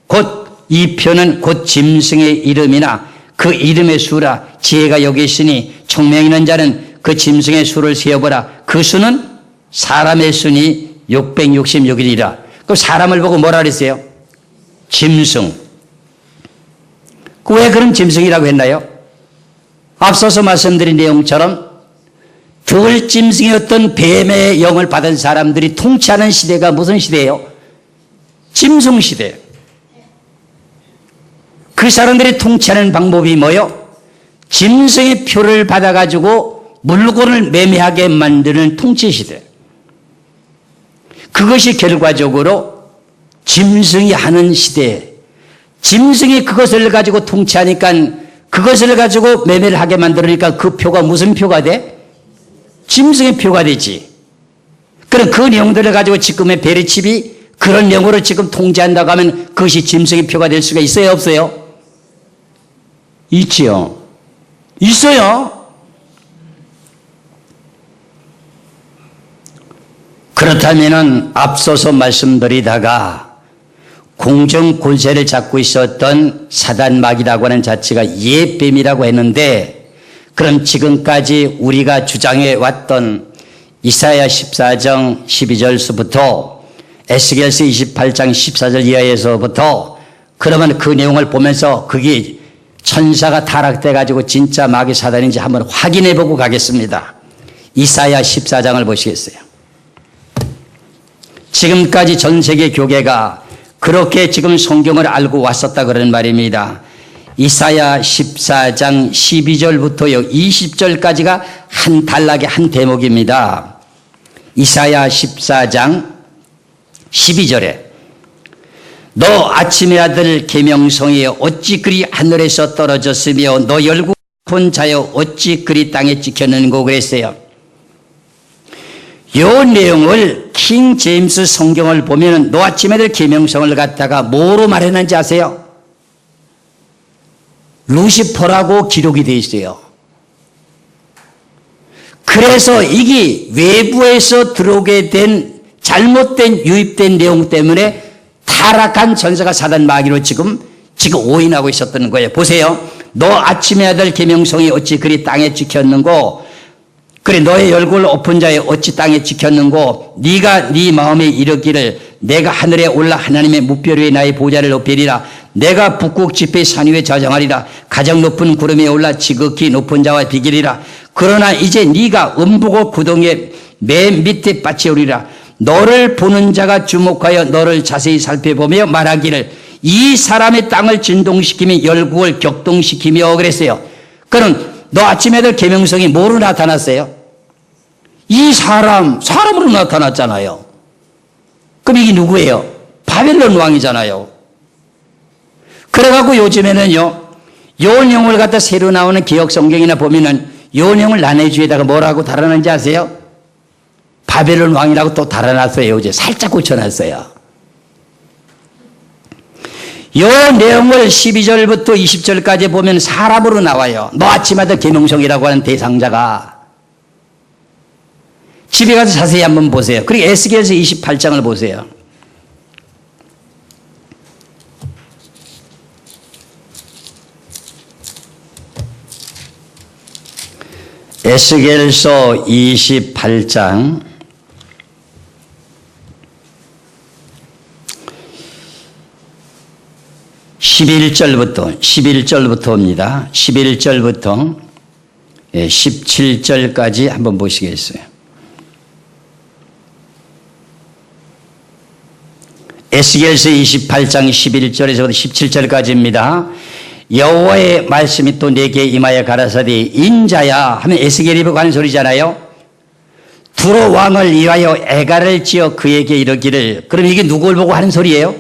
곧 이 표는 곧 짐승의 이름이나 그 이름의 수라. 지혜가 여기 있으니 총명 있는 자는 그 짐승의 수를 세어보라. 그 수는 사람의 수니 666일이라. 그 사람을 보고 뭐라 그랬어요? 짐승. 왜 그럼 짐승이라고 했나요? 앞서서 말씀드린 내용처럼 들 짐승이었던 뱀의 영을 받은 사람들이 통치하는 시대가 무슨 시대예요? 짐승 시대. 그 사람들이 통치하는 방법이 뭐요? 짐승의 표를 받아가지고 물건을 매매하게 만드는 통치 시대. 그것이 결과적으로 짐승이 하는 시대. 짐승이 그것을 가지고 통치하니까 그것을 가지고 매매를 하게 만들으니까 그 표가 무슨 표가 돼? 짐승의 표가 되지. 그럼 그 내용들을 가지고 지금의 베르칩이 그런 내용으로 지금 통제한다고 하면 그것이 짐승의 표가 될 수가 있어요? 없어요? 있지요. 있어요. 그렇다면 앞서서 말씀드리다가 공정 권세를 잡고 있었던 사단마귀라고 하는 자체가 옛뱀이라고 했는데 그럼 지금까지 우리가 주장해 왔던 이사야 14장 12절서부터 에스겔서 28장 14절 이하에서부터 그러면 그 내용을 보면서 그게 천사가 타락돼 가지고 진짜 마귀 사단인지 한번 확인해 보고 가겠습니다. 이사야 14장을 보시겠어요? 지금까지 전 세계 교계가 그렇게 지금 성경을 알고 왔었다 그런 말입니다. 이사야 14장 12절부터요 20절까지가 한 단락의 한 대목입니다. 이사야 14장 12절에 너 아침의 아들 계명성이여 어찌 그리 하늘에서 떨어졌으며 너 열국 본 자여 어찌 그리 땅에 찍혔는고 그랬어요. 이 내용을 킹 제임스 성경을 보면 너 아침의 아들 계명성을 갖다가 뭐로 말했는지 아세요? 루시퍼라고 기록이 되어 있어요. 그래서 이게 외부에서 들어오게 된 잘못된 유입된 내용 때문에 타락한 전사가 사단 마귀로 지금 오인하고 있었던 거예요. 보세요. 너 아침의 아들 계명성이 어찌 그리 땅에 찍혔는고, 그래 너의 열골 엎은 자에 어찌 땅에 찍혔는고, 네가 네 마음에 이르기를 내가 하늘에 올라 하나님의 무별 위에 나의 보좌를 높이리라. 내가 북극 지폐 산 위에 저장하리라. 가장 높은 구름에 올라 지극히 높은 자와 비기리라. 그러나 이제 네가 음부고 구덩이의 맨 밑에 빠치우리라. 너를 보는 자가 주목하여 너를 자세히 살펴보며 말하기를 이 사람의 땅을 진동시키며 열국을 격동시키며 그랬어요. 그럼 너 아침에 들 계명성이 뭐로 나타났어요? 이 사람으로 나타났잖아요. 그럼 이게 누구예요? 바벨론 왕이잖아요. 그래갖고 요즘에는요, 요원형을 갖다 새로 나오는 개혁 성경이나 보면은 요원형을 나내주에다가 뭐라고 달아놨는지 아세요? 바벨론 왕이라고 또 달아놨어요. 요새 살짝 고쳐놨어요. 요 내용을 12절부터 20절까지 보면 사람으로 나와요. 너 아침마다 계명성이라고 하는 대상자가. 집에 가서 자세히 한번 보세요. 그리고 에스겔서 28장을 보세요. 에스겔서 28장 11절부터입니다. 11절부터 17절까지 한번 보시겠어요. 에스겔서 28장 11절에서 17절까지입니다. 여호와의 말씀이 또 내게 임하여 가라사대 인자야 하면 에스겔이 보고 하는 소리잖아요. 두로 왕을 위하여 애가를 지어 그에게 이르기를. 그럼 이게 누구를 보고 하는 소리예요?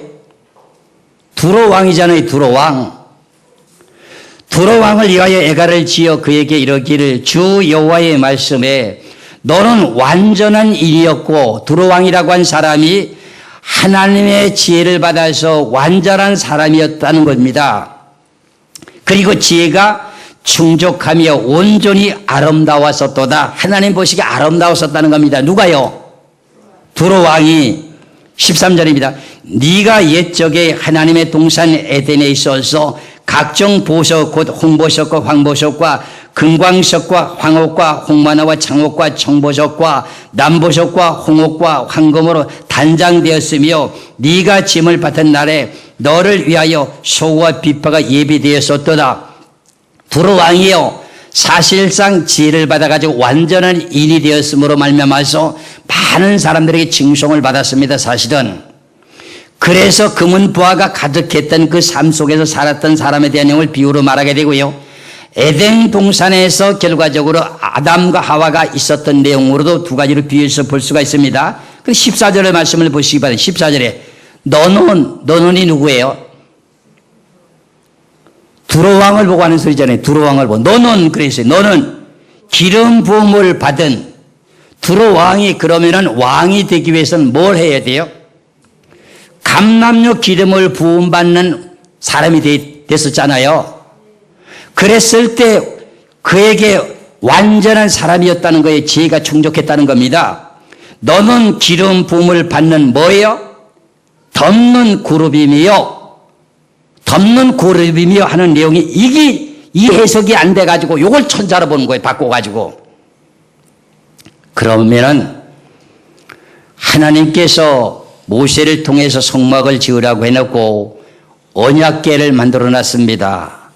두로 왕이잖아요. 두로 왕. 두로 왕을 위하여 애가를 지어 그에게 이르기를 주 여호와의 말씀에 너는 완전한 인이었고, 두로 왕이라고 한 사람이 하나님의 지혜를 받아서 완전한 사람이었다는 겁니다. 그리고 지혜가 충족하며 온전히 아름다웠었도다. 하나님 보시기에 아름다웠었다는 겁니다. 누가요? 두로 왕이. 13절입니다. 네가 옛적에 하나님의 동산 에덴에 있어서 각종 보석 곧 홍보석과 황보석과 금광석과 황옥과 홍마나와 장옥과 청보석과 남보석과 홍옥과 황금으로 단장되었으며 네가 짐을 받은 날에 너를 위하여 소와 비파가 예비되었었도다. 두로 왕이요 사실상 지혜를 받아가지고 완전한 인이 되었으므로 말미암아서 많은 사람들에게 칭송을 받았습니다. 사실은. 그래서 금은 부하가 가득했던 그 삶 속에서 살았던 사람에 대한 내용을 비유로 말하게 되고요. 에덴 동산에서 결과적으로 아담과 하와가 있었던 내용으로도 두 가지로 비유해서 볼 수가 있습니다. 그 14절의 말씀을 보시기 바랍니다. 14절에 너는이 누구예요? 두로 왕을 보고 하는 소리잖아요. 두로 왕을 보고. 너는 그랬어요. 너는 기름 부음을 받은 두로 왕이. 그러면은 왕이 되기 위해서는 뭘 해야 돼요? 감람류 기름을 부음받는 사람이 됐었잖아요. 그랬을 때 그에게 완전한 사람이었다는 거에 지혜가 충족했다는 겁니다. 너는 기름 부음을 받는 뭐예요? 덮는 그룹이며 하는 내용이 이게 이 해석이 안 돼가지고 요걸 천사로 보는 거예요. 바꿔가지고. 그러면은 하나님께서 모세를 통해서 성막을 지으라고 해놓고 언약궤를 만들어 놨습니다.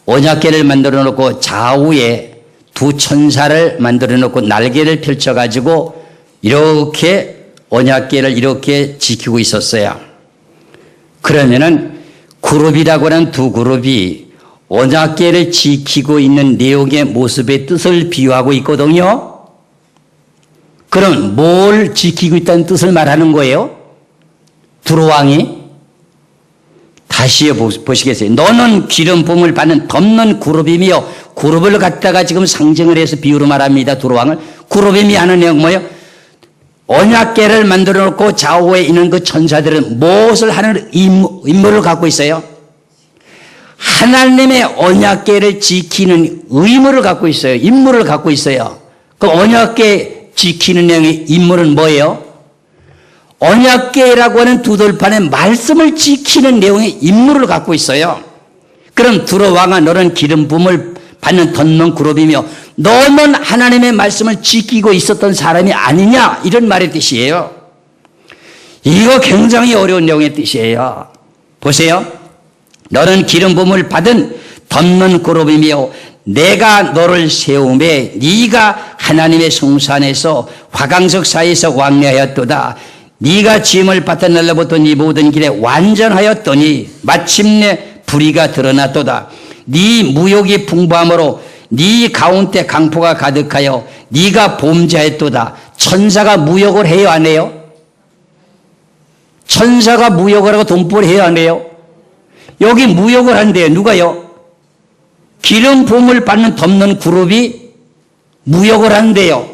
언약궤를 만들어 놓고 좌우에 두 천사를 만들어 놓고 날개를 펼쳐가지고 이렇게 언약궤를 이렇게 지키고 있었어요. 그러면은 그룹이라고 하는 두 그룹이 언약궤를 지키고 있는 내용의 모습의 뜻을 비유하고 있거든요. 그럼 뭘 지키고 있다는 뜻을 말하는 거예요? 두로 왕이. 다시 보시겠어요? 너는 기름 부음을 받는 덮는 그룹이며, 그룹을 갖다가 지금 상징을 해서 비유로 말합니다. 두로 왕을. 그룹임이 하는 내용 뭐예요? 언약궤를 만들어 놓고 좌우에 있는 그 천사들은 무엇을 하는 임무를 갖고 있어요? 하나님의 언약궤를 지키는 의무를 갖고 있어요. 임무를 갖고 있어요. 그 언약궤 지키는 내용의 임무는 뭐예요? 언약궤라고 하는 두 돌판의 말씀을 지키는 내용의 임무를 갖고 있어요. 그럼 두로 왕아 너는 기름 부음을 받는 덧는 그룹이며 너는 하나님의 말씀을 지키고 있었던 사람이 아니냐 이런 말의 뜻이에요. 이거 굉장히 어려운 내용의 뜻이에요. 보세요. 너는 기름 부음을 받은 덧는 그룹이며 내가 너를 세우매 네가 하나님의 성산에서 화강석 사이에서 왕래하였도다. 네가 짐을 받던 날로부터 네 모든 길에 완전하였더니 마침내 불의가 드러났도다. 네 무욕이 풍부함으로 네 가운데 강포가 가득하여 네가 범죄했도다. 천사가 무욕을 해요 안 해요? 천사가 무욕을 하고 돈벌이 해요 안 해요? 여기 무욕을 한대요. 누가요? 기름 부음을 받는 덮는 그룹이 무욕을 한대요.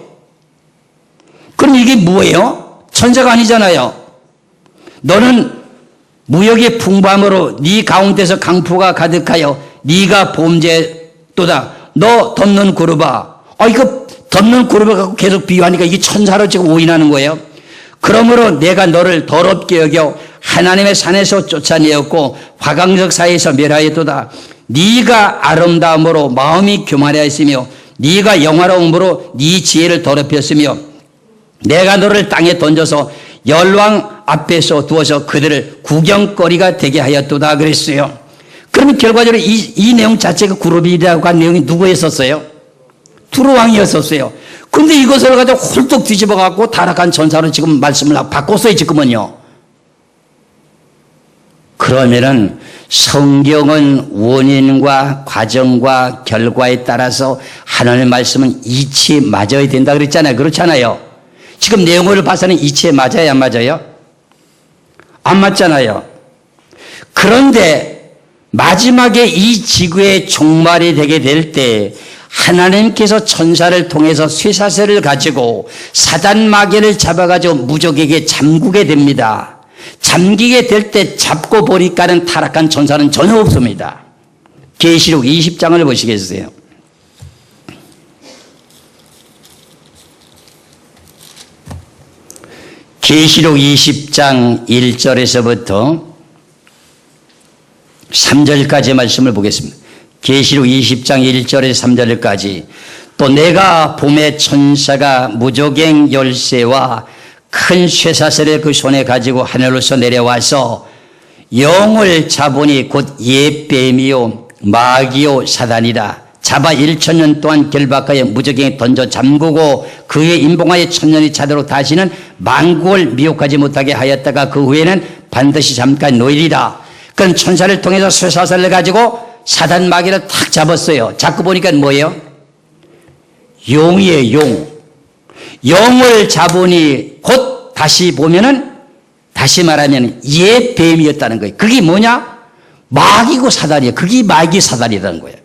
그럼 이게 뭐예요? 천사가 아니잖아요. 너는 무욕이 풍부함으로 네 가운데서 강포가 가득하여 네가 범죄했도다. 너 덮는 그룹아. 이거 덮는 그룹을 갖고 계속 비유하니까 이게 천사로 지금 오인하는 거예요. 그러므로 내가 너를 더럽게 여겨 하나님의 산에서 쫓아내었고 화강석 사이에서 멸하였도다. 네가 아름다움으로 마음이 교만하였으며 네가 영화로움으로 네 지혜를 더럽혔으며 내가 너를 땅에 던져서 열왕 앞에서 두어서 그들을 구경거리가 되게 하였도다 그랬어요. 그러면 결과적으로 이 내용 자체가 그룹이라고 한 내용이 누구였었어요? 두로 왕이었었어요. 근데 이것을 가지고 홀뚝 뒤집어 갖고 타락한 전사로 지금 말씀을 바꿨어요 지금은요. 그러면은 성경은 원인과 과정과 결과에 따라서 하나님의 말씀은 이치에 맞아야 된다 그랬잖아요. 그렇잖아요. 지금 내용을 봐서는 이치에 맞아요 안 맞아요? 안 맞잖아요. 그런데 마지막에 이 지구의 종말이 되게 될 때 하나님께서 천사를 통해서 쇠사슬을 가지고 사단 마귀를 잡아가지고 무적에게 잠그게 됩니다. 잠기게 될 때 잡고 보니까는 타락한 천사는 전혀 없습니다. 계시록 20장을 보시겠어요? 계시록 20장 1절에서부터 3절까지 말씀을 보겠습니다. 계시록 20장 1절에서 3절까지 또 내가 봄의 천사가 무조갱 열쇠와 큰 쇠사슬을 그 손에 가지고 하늘로서 내려와서 영을 잡으니 곧 옛뱀이요 마귀요 사단이라 잡아 1,000년 동안 결박하여 무저갱에 던져 잠그고 그의 인봉하여 1,000년이 차도록 다시는 만국을 미혹하지 못하게 하였다가 그 후에는 반드시 잠깐 놓이리라. 그런 천사를 통해서 쇠사슬을 가지고 사단 마귀를 탁 잡았어요. 잡고 보니까 뭐예요? 용이에요. 용. 용을 잡으니 곧 다시 보면은 다시 말하면 옛 뱀이었다는 거예요. 그게 뭐냐? 마귀고 사단이에요. 그게 마귀 사단이라는 거예요.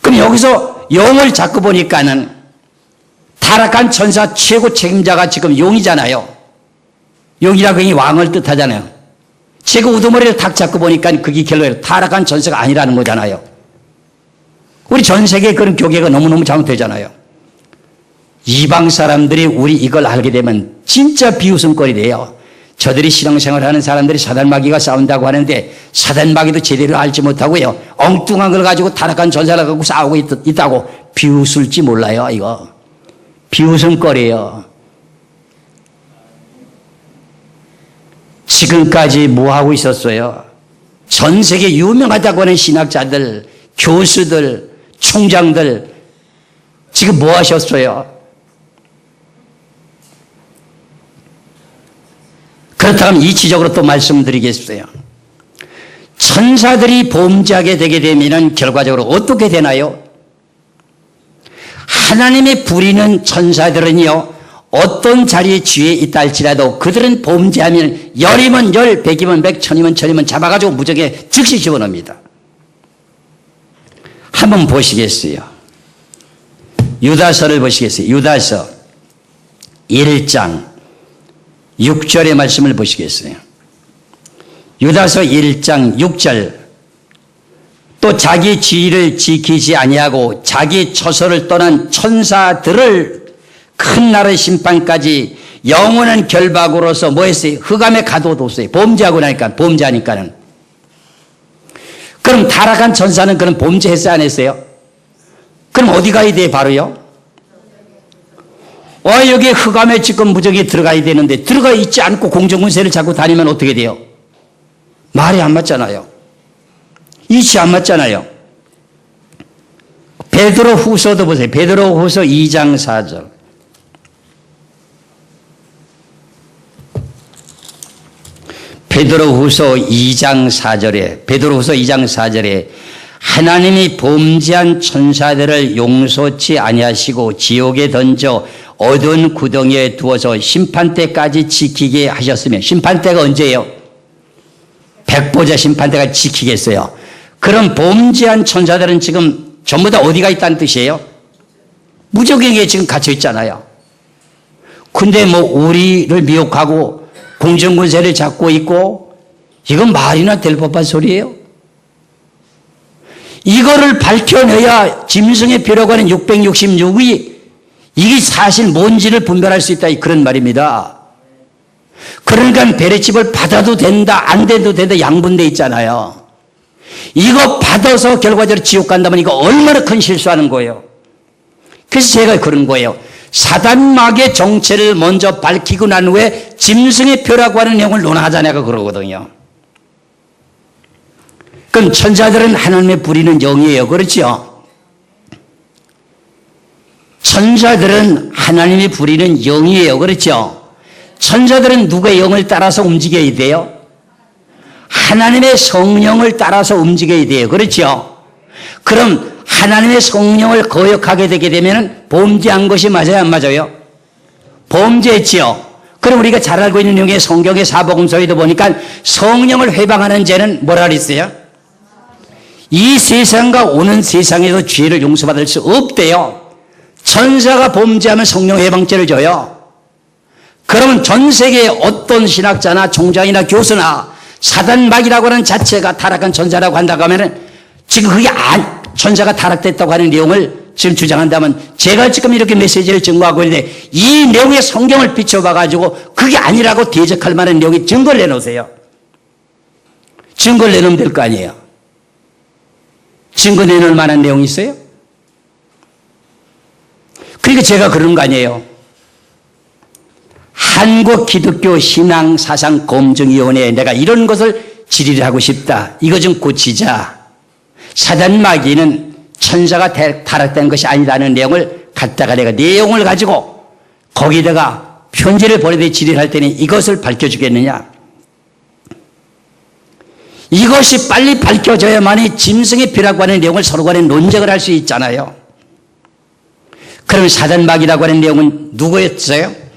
그럼 여기서 용을 잡고 보니까는 타락한 천사 최고 책임자가 지금 용이잖아요. 용이라고 하니 왕을 뜻하잖아요. 제가 우두머리를 탁 잡고 보니까 그게 결론에 타락한 전세가 아니라는 거잖아요. 우리 전 세계에 그런 교계가 너무너무 잘못되잖아요. 이방 사람들이 우리 이걸 알게 되면 진짜 비웃음거리 돼요. 저들이 신앙생활 하는 사람들이 사단마귀가 싸운다고 하는데 사단마귀도 제대로 알지 못하고요. 엉뚱한 걸 가지고 타락한 전사를 갖고 싸우고 있다고 비웃을지 몰라요. 이거 비웃음거리예요. 지금까지 뭐 하고 있었어요? 전 세계 유명하다고 하는 신학자들, 교수들, 총장들 지금 뭐 하셨어요? 그렇다면 이치적으로 또 말씀드리겠어요. 천사들이 범죄하게 되게 되면 결과적으로 어떻게 되나요? 하나님의 부리는 천사들은요, 어떤 자리에 쥐에 있다 할지라도 그들은 범죄하면 열이면 열, 백이면 백, 천이면 천이면 잡아가지고 무적에 즉시 집어넣습니다. 한번 보시겠어요? 유다서를 보시겠어요? 유다서 1장 6절의 말씀을 보시겠어요? 유다서 1장 6절 또 자기 지위를 지키지 아니하고 자기 처소를 떠난 천사들을 큰 날의 심판까지 영원한 결박으로서 뭐 했어요? 흑암에 가둬뒀어요. 범죄하고 나니까, 범죄하니까는. 그럼 타락한 천사는 그럼 범죄했어요, 안 했어요? 그럼 어디 가야 돼, 바로요? 여기 흑암에 지금 무적이 들어가야 되는데 들어가 있지 않고 공정군세를 잡고 다니면 어떻게 돼요? 말이 안 맞잖아요. 이치 안 맞잖아요. 베드로 후서도 보세요. 베드로 후서 2장 4절. 베드로 후서 2장 4절에, 베드로 후서 2장 4절에 하나님이 범죄한 천사들을 용서치 아니하시고 지옥에 던져 어두운 구덩이에 두어서 심판때까지 지키게 하셨으며, 심판때가 언제예요? 백보자 심판때가 지키겠어요. 그럼 범죄한 천사들은 지금 전부 다 어디가 있다는 뜻이에요? 무저갱에 지금 갇혀 있잖아요. 근데 뭐 우리를 미혹하고 공정군세를 잡고 있고, 이건 말이나 될 법한 소리예요? 이거를 밝혀내야 짐승의 표라고 하는 666이 이게 사실 뭔지를 분별할 수 있다, 그런 말입니다. 그러니까 베레칩을 받아도 된다, 안 돼도 된다, 양분돼 있잖아요. 이거 받아서 결과적으로 지옥 간다면 이거 얼마나 큰 실수하는 거예요. 그래서 제가 그런 거예요. 사단막의 정체를 먼저 밝히고 난 후에 짐승의 표라고 하는 내용을 논하자냐고 그러거든요. 그럼 천사들은 하나님의 부리는 영이에요. 그렇죠? 천사들은 하나님이 부리는 영이에요. 그렇죠? 천사들은 누구의 영을 따라서 움직여야 돼요? 하나님의 성령을 따라서 움직여야 돼요. 그렇죠? 그럼 하나님의 성령을 거역하게 되게 되면 범죄한 것이 맞아요, 안 맞아요? 범죄했지요. 그럼 우리가 잘 알고 있는 내용의 성경의 사복음서에도 보니까 성령을 회방하는 죄는 뭐라 그랬어요? 이 세상과 오는 세상에서 죄를 용서받을 수 없대요. 천사가 범죄하면 성령 회방죄를 줘요. 그러면 전 세계의 어떤 신학자나 종장이나 교수나 사단막이라고 하는 자체가 타락한 천사라고 한다고 하면 지금 그게 천사가 타락됐다고 하는 내용을 지금 주장한다면 제가 지금 이렇게 메시지를 증거하고 있는데 이 내용의 성경을 비춰봐가지고 그게 아니라고 대적할 만한 내용의 증거를 내놓으세요. 증거를 내놓으면 될 거 아니에요. 증거 내놓을 만한 내용이 있어요? 그러니까 제가 그런 거 아니에요. 한국 기독교 신앙 사상 검증위원회에 내가 이런 것을 질의를 하고 싶다. 이거 좀 고치자. 사단마귀는 천사가 타락된 것이 아니라는 내용을 갖다가 내가 내용을 가지고 거기다가 편지를 보내서 질의를 할 때는 이것을 밝혀주겠느냐. 이것이 빨리 밝혀져야만이 짐승의 피라고 하는 내용을 서로 간에 논쟁을 할 수 있잖아요. 그러면 사단마귀라고 하는 내용은 누구였어요?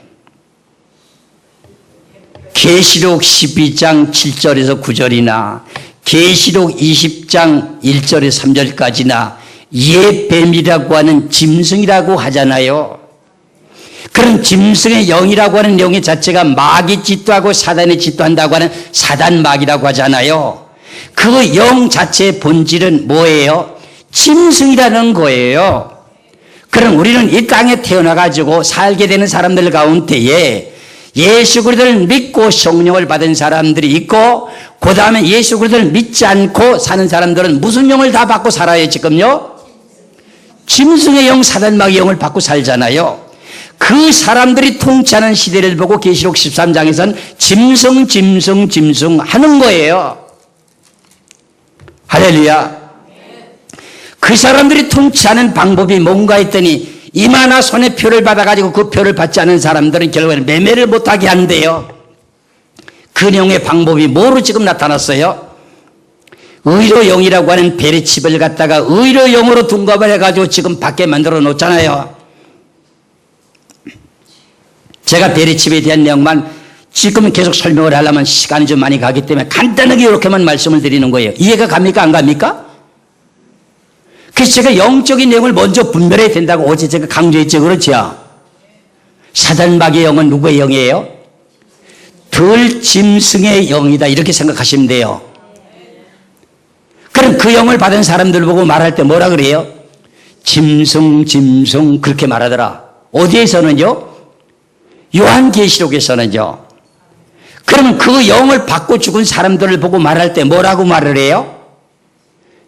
계시록 12장 7절에서 9절이나 계시록 20장 1절에서 3절까지나 예뱀이라고 하는 짐승이라고 하잖아요. 그런 짐승의 영이라고 하는 영의 자체가 마귀 짓도 하고 사단의 짓도 한다고 하는 사단마귀라고 하잖아요. 그 영 자체의 본질은 뭐예요? 짐승이라는 거예요. 그럼 우리는 이 땅에 태어나가지고 살게 되는 사람들 가운데에 예수 그리스도를 믿고 성령을 받은 사람들이 있고 그 다음에 예수 그리스도를 믿지 않고 사는 사람들은 무슨 영을 다 받고 살아요 지금요? 짐승의 영, 사단마귀의 영을 받고 살잖아요. 그 사람들이 통치하는 시대를 보고 계시록 13장에서는 짐승 하는 거예요. 할렐루야. 그 사람들이 통치하는 방법이 뭔가 했더니 이마나 손에 표를 받아가지고 그 표를 받지 않은 사람들은 결국에는 매매를 못하게 한대요. 그 내용의 방법이 뭐로 지금 나타났어요? 의료용이라고 하는 베레칩을 갖다가 의료용으로 둔갑을 해가지고 지금 밖에 만들어 놓잖아요. 제가 베레칩에 대한 내용만 지금 계속 설명을 하려면 시간이 좀 많이 가기 때문에 간단하게 이렇게만 말씀을 드리는 거예요. 이해가 갑니까? 안 갑니까? 그래서 제가 영적인 내용을 먼저 분별해야 된다고 어제 제가 강조했죠. 그렇죠? 사단마귀의 영은 누구의 영이에요? 덜 짐승의 영이다. 이렇게 생각하시면 돼요. 그럼 그 영을 받은 사람들 보고 말할 때 뭐라 그래요? 짐승 짐승 그렇게 말하더라. 어디에서는요? 요한계시록에서는요. 그러면 그 영을 받고 죽은 사람들을 보고 말할 때 뭐라고 말을 해요?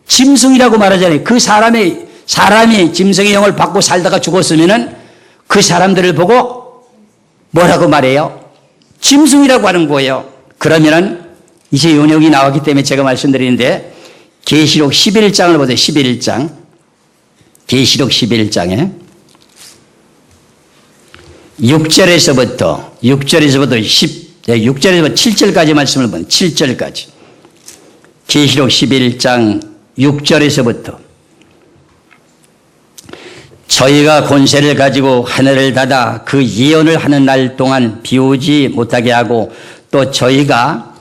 짐승이라고 말하잖아요. 그 사람이 짐승의 영을 받고 살다가 죽었으면은 그 사람들을 보고 뭐라고 말해요? 짐승이라고 하는 거예요. 그러면은 이제 연역이 나왔기 때문에 제가 말씀드리는데 계시록 11장을 보세요. 11장. 계시록 11장에 6절에서부터 7절까지 말씀을 보면 7절까지. 계시록 11장 6절에서부터 저희가 권세를 가지고 하늘을 닫아 그 예언을 하는 날 동안 비오지 못하게 하고 또 저희가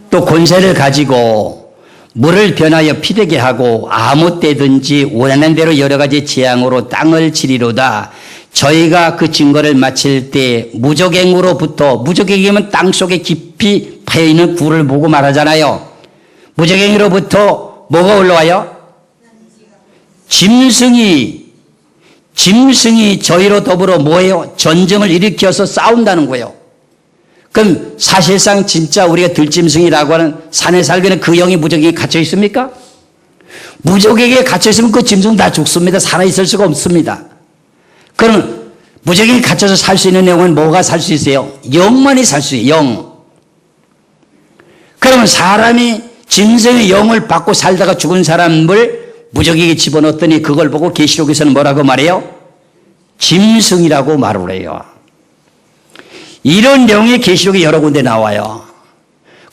또 권세를 가지고 물을 변하여 피되게 하고 아무 때든지 원하는 대로 여러 가지 재앙으로 땅을 치리로다. 저희가 그 증거를 마칠 때 무적행으로부터 땅속에 깊이 파여있는 불을 보고 말하잖아요. 무적행으로부터 뭐가 올라와요? 짐승이 저희로 더불어 뭐예요? 전쟁을 일으켜서 싸운다는 거예요. 그럼 사실상 진짜 우리가 들짐승이라고 하는 산에 살기는 그 영이 무적에게 갇혀 있습니까? 무적에게 갇혀 있으면 그 짐승 다 죽습니다. 살아있을 수가 없습니다. 그럼 무적에게 갇혀서 살 수 있는 영은 뭐가 살 수 있어요? 영만이 살 수 있어요. 영. 그러면 사람이 짐승의 영을 받고 살다가 죽은 사람을 무적에게 집어넣었더니 그걸 보고 계시록에서는 뭐라고 말해요? 짐승이라고 말을 해요. 이런 내용이 계시록에 여러 군데 나와요.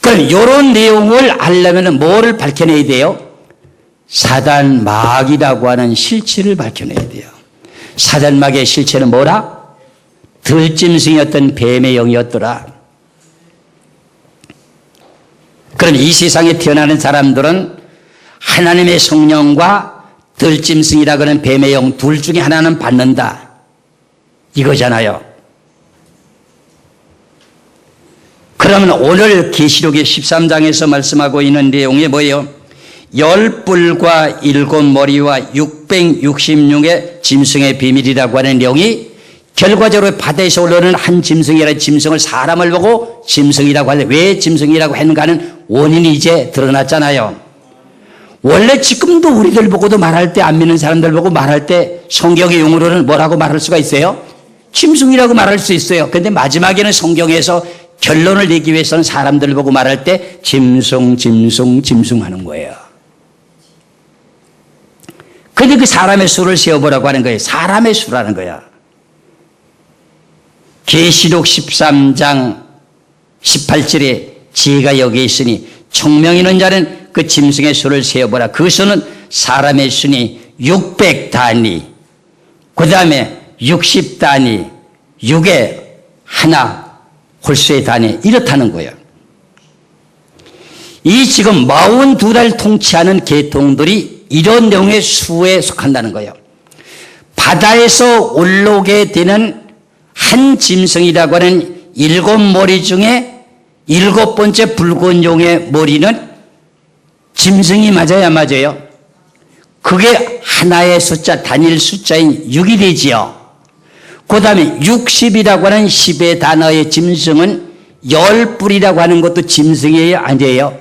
그럼 이런 내용을 알려면 뭐를 밝혀내야 돼요? 사단 마귀라고 하는 실체를 밝혀내야 돼요. 사단 마귀의 실체는 뭐라? 들짐승이었던 뱀의 영이었더라. 그럼 이 세상에 태어나는 사람들은 하나님의 성령과 들짐승이라고 하는 뱀의 영 둘 중에 하나는 받는다. 이거잖아요. 그러면 오늘 계시록의 13장에서 말씀하고 있는 내용이 뭐예요? 10뿔과 7머리와 666의 짐승의 비밀이라고 하는 내용이 결과적으로 바다에서 올라오는 한 짐승이라는 짐승을 사람을 보고 짐승이라고 하는데 왜 짐승이라고 했는가 하는 원인이 이제 드러났잖아요. 원래 지금도 우리들 보고도 말할 때 안 믿는 사람들 보고 말할 때 성경의 용어로는 뭐라고 말할 수가 있어요? 짐승이라고 말할 수 있어요. 그런데 마지막에는 성경에서 결론을 내기 위해서는 사람들을 보고 말할 때 짐승 하는 거예요. 그런데 그 사람의 수를 세어보라고 하는 거예요. 사람의 수라는 거야. 계시록 13장 18절에 지혜가 여기에 있으니 총명 있는 자는 그 짐승의 수를 세어보라. 그 수는 사람의 수니 600단위, 그 다음에 60단위, 6에 하나, 홀수의 단위 이렇다는 거예요. 이 지금 42달 통치하는 계통들이 이런 내용의 수에 속한다는 거예요. 바다에서 올라오게 되는 한 짐승이라고 하는 7머리 중에 7번째 붉은 용의 머리는 짐승이 맞아야 맞아요. 그게 하나의 숫자, 단일 숫자인 6이 되지요. 그 다음에 60이라고 하는 10의 단어의 짐승은 10뿔이라고 하는 것도 짐승이에요? 아니에요?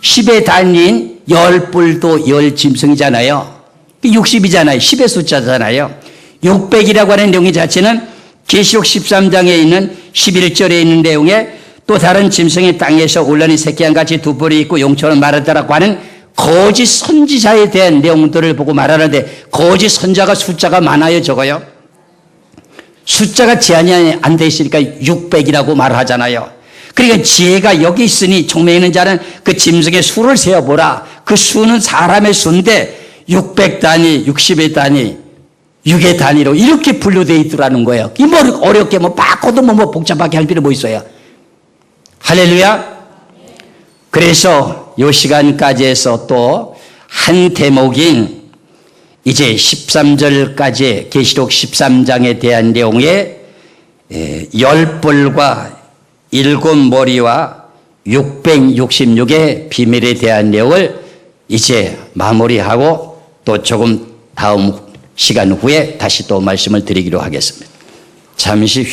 10의 단위인 10뿔도 10짐승이잖아요. 60이잖아요. 10의 숫자잖아요. 600이라고 하는 내용 자체는 계시록 13장에 있는 11절에 있는 내용에 또 다른 짐승이 땅에서 올라니 새끼양같이 두 뿔이 있고 용처럼 말하더라고 하는 거짓 선지자에 대한 내용들을 보고 말하는데 거짓 선자가 숫자가 많아요, 적어요? 숫자가 제한이 안 돼 있으니까 600이라고 말하잖아요. 그러니까 지혜가 여기 있으니 총명 있는 자는 그 짐승의 수를 세어보라. 그 수는 사람의 수인데 600단위, 60의 단위, 6의 단위로 이렇게 분류되어 있더라는 거예요. 이 뭐 어렵게 뭐 바꿔도 뭐 복잡하게 할 필요 뭐 있어요. 할렐루야. 그래서 이 시간까지 해서 또 한 대목인 이제 13절까지 계시록 13장에 대한 내용에 10뿔과 일곱 머리와 666의 비밀에 대한 내용을 이제 마무리하고 또 조금 다음 시간 후에 다시 또 말씀을 드리기로 하겠습니다. 잠시